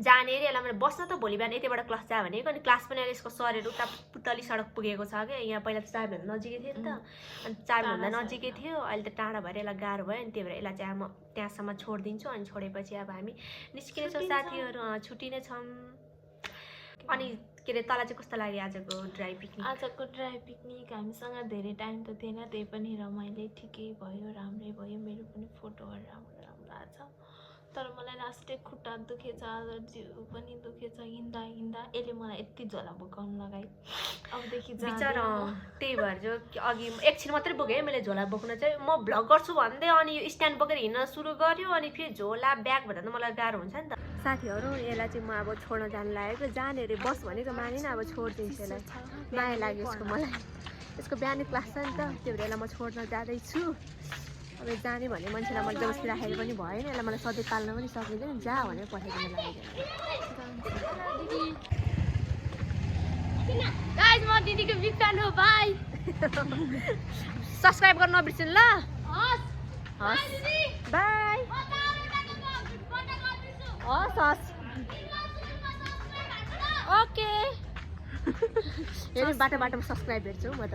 जाने अरे यसलाई मैले बस्न त भोलि बिहान यतिबाट क्लास जा भनेको अनि क्लास पनि यसको सरहरू उता पुतली सडक पुगेको छ क्या यहाँ पहिला त 4 भन्दा नजिकै थियो नि त अनि 4 भन्दा नजिकै थियो अहिले त टाढा भएर यसलाई गाह्रो भयो अनि त्यही भएर यसलाई चाहिँ म त्यहाँसम्म छोडिदिन्छु अनि छोडेपछि अब हामी निस्किनेछौँ साथीहरू छुट्टिने छौँ अनि के अरे तँलाई चाहिँ कस्तो लाग्यो आजको ड्राइभ पिकनिक हामीसँग धेरै टाइम त थिएन त्यही पनि रमाइलो ठिकै भयो राम्रै भयो मेरो पनि फोटोहरू राम्रो आएको छ तर मलाई लास्टै खुट्टा दुखेछ जिउ पनि दुखेछ हिँड्दा यसले मलाई यति झोला बोकाउनु लगायो अबदेखि बिचरा त्यही भएर जो अघि एकछिन मात्रै बोकेँ है मैले झोला बोक्न चाहिँ म भ्लग गर्छु भन्दै अनि यो स्ट्यान्ड बोकेर हिँड्न सुरु गर्यो अनि फेरि झोला ब्याग भन्दा त मलाई गाह्रो हुन्छ नि त साथीहरू यसलाई चाहिँ म अब छोड्न जानु लागेको जाने अरे बस भनेको मानेन अब छोडिदिन्छु यसलाई माया लाग्यो यसको मलाई यसको बिहानै क्लास छ नि त त्यही भएर यसलाई म छोड्न जाँदैछु अब जाने भन्ने मान्छेलाई मैले जबरजस्ती राखेर पनि भएन यसलाई मलाई सधैँ पाल्न पनि सकिँदैन जा भनेर पठाइदिनु लाग्यो गाइस म दिदीको बिग फ्यान हो बाइ सब्स्क्राइब गर्न नबिर्सिनु ल हस् बाई हस् हस् ओके हेर्नु बाटोमा सब्सक्राइब हेर्छु म त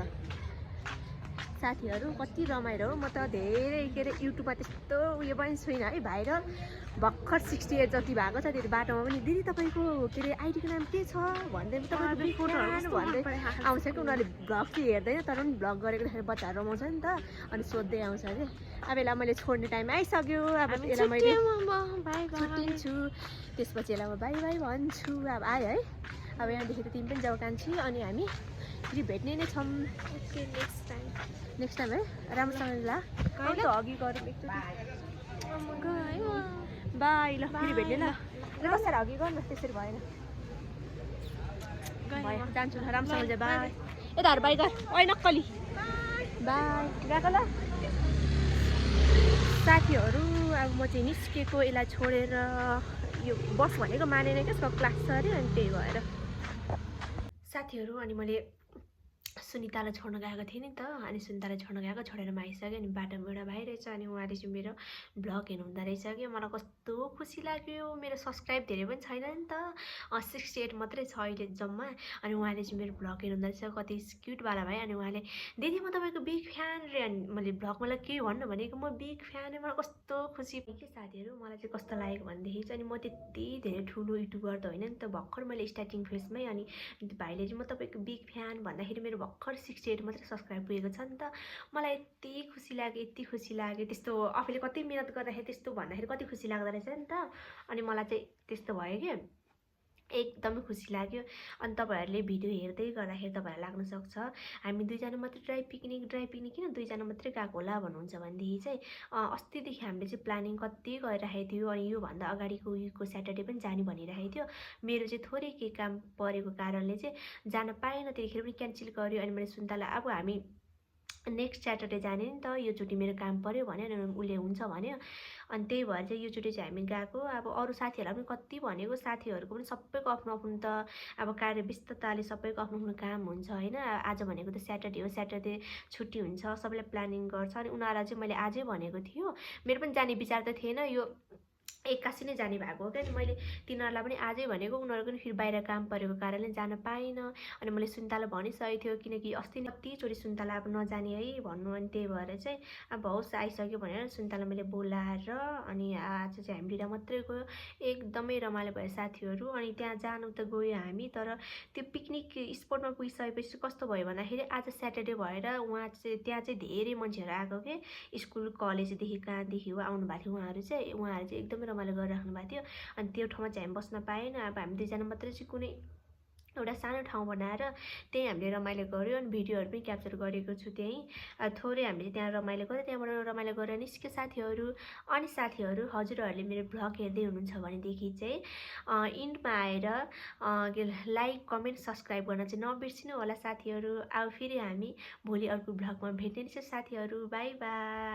साथीहरू कति रमाइलो हो म त धेरै के अरे युट्युबमा त्यस्तो उयो पनि छुइनँ है भाइरल भर्खर 68 जति भएको छ त्यो बाटोमा पनि दिदी तपाईँको के अरे आइडीको नाम के छ भन्दै तपाईँको फोटोहरू भन्दै आउँछ कि उनीहरूले भ्लग चाहिँ हेर्दैन तर पनि भ्लग गरेको देखेर बच्चाहरू रमाउँछ नि त अनि सोध्दै आउँछ कि अब यसलाई मैले छोड्ने टाइम आइसक्यो अब यसलाई मैले छुट्टिन्छु त्यसपछि यसलाई म बाई बाई भन्छु अब आयो है अब यहाँदेखि त तिमी पनि जाऊ कान्छी अनि हामी फेरि भेट्ने नै छौँ नेक्स्ट टाइम है राम्रोसँगले ल अन्त अघि गरौँ बाई ल फेरि भेट्ने ल बसेर अघि गर्नु त्यसरी भएन भयो जान्छु ल राम्रोसँगले बाई यताहरू बाई गर ओइ नक्कली बाई गएको ल साथीहरू अब म चाहिँ निस्केको यसलाई छोडेर यो बस भनेको मानेन क्या सब क्लास छ अरे अनि त्यही भएर साथीहरू अनि मैले सुनितालाई छोड्न गएको थिएँ नि त अनि सुनितालाई छोड्न गएको छोडेर म आइसकेँ अनि बाटोमा एउटा भाइ रहेछ अनि उहाँले चाहिँ मेरो भ्लग हेर्नुहुँदो रहेछ कि मलाई कस्तो खुसी लाग्यो मेरो सब्सक्राइब धेरै पनि छैन नि त 68 मात्रै छ अहिले जम्मा अनि उहाँले चाहिँ मेरो भ्लग हेर्नुहुँदो रहेछ कति क्युटवाला भाइ अनि उहाँले दिदी म तपाईँको बिग फ्यान रे अनि मैले भ्लगमा के भन्नु भनेको म बिग फ्यान मलाई कस्तो खुसी के साथीहरू मलाई चाहिँ कस्तो लागेको भनेदेखि चाहिँ अनि म त्यति धेरै ठुलो युट्युबर त होइन नि त भर्खर मैले स्टार्टिङ फेजमै अनि भाइले चाहिँ म तपाईँको बिग फ्यान भन्दाखेरि मेरो भर्खर 68 मात्रै सब्सक्राइब पुगेको छ नि त मलाई यति खुसी लाग्यो त्यस्तो आफूले कति मिहिनेत गर्दाखेरि त्यस्तो भन्दाखेरि कति खुसी लाग्दो रहेछ नि त अनि मलाई चाहिँ त्यस्तो भयो कि एकदमै खुसी लाग्यो अनि तपाईँहरूले भिडियो हेर्दै गर्दाखेरि तपाईँहरूलाई लाग्न सक्छ हामी दुईजना मात्रै ड्राई पिकनिक किन दुईजना मात्रै गएको होला भन्नुहुन्छ भनेदेखि चाहिँ अस्तिदेखि हामीले चाहिँ प्लानिङ कति गरिराखेको थियो अनि योभन्दा अगाडिको विकको स्याटरडे पनि जाने भनिराखेको थियो मेरो चाहिँ थोरै के काम परेको कारणले चाहिँ जान पाएन त्यतिखेर पनि क्यान्सल गर्यो अनि मैले सुन्तालाई अब हामी नेक्स्ट स्याटरडे जाने नि त योचोटि मेरो काम पऱ्यो भन्यो अनि उसले हुन्छ भन्यो अनि त्यही भएर चाहिँ योचोटि चाहिँ हामी गएको अब अरू साथीहरूलाई पनि कति भनेको साथीहरूको पनि सबैको आफ्नो आफ्नो त अब कार्य व्यस्तताले सबैको आफ्नो आफ्नो काम हुन्छ होइन आज भनेको त स्याटरडे हो स्याटरडे छुट्टी हुन्छ सबैलाई प्लानिङ गर्छ अनि उनीहरूलाई चाहिँ मैले आजै भनेको थियो मेरो पनि जाने विचार त थिएन यो एक्कासी नै जाने भएको हो क्या मैले तिनीहरूलाई पनि आजै भनेको उनीहरूको पनि फेरि बाहिर काम परेको कारणले जान पाएन अनि मैले सुन्तालाई भनिसकेको थियो किनकि अस्ति कतिचोटि सुन्तालाई अब नजाने है भन्नु अनि त्यही भएर चाहिँ अब होस् आइसक्यो भनेर सुन्तालाई मैले बोलाएर अनि आज चाहिँ हामी दुईवटा मात्रै गयो एकदमै रमाइलो भयो साथीहरू अनि त्यहाँ जानु त गयो हामी तर त्यो पिकनिक स्पटमा पुगिसकेपछि कस्तो भयो भन्दाखेरि आज स्याटरडे भएर उहाँ चाहिँ त्यहाँ चाहिँ धेरै मान्छेहरू आएको के स्कुल कलेजदेखि कहाँदेखि आउनु भएको थियो उहाँहरू चाहिँ एकदमै रमाइलो गरिराख्नु भएको थियो अनि त्यो ठाउँमा चाहिँ हामी बस्न पाएन अब हामी दुईजना मात्रै चाहिँ कुनै एउटा सानो ठाउँ बनाएर त्यही हामीले रमाइलो गऱ्यो अनि भिडियोहरू पनि क्याप्चर गरेको छु त्यहीँ थोरै हामीले त्यहाँ रमाइलो गऱ्यो त्यहाँबाट रमाइलो गरेर निस्क्यो साथीहरू अनि साथीहरू हजुरहरूले मेरो भ्लग हेर्दै हुनुहुन्छ भनेदेखि चाहिँ इन्डमा आएर लाइक कमेन्ट सब्सक्राइब गर्न चाहिँ नबिर्सिनु होला साथीहरू अब फेरि हामी भोलि अर्को भ्लगमा भेट्ने छ साथीहरू बाई बाई।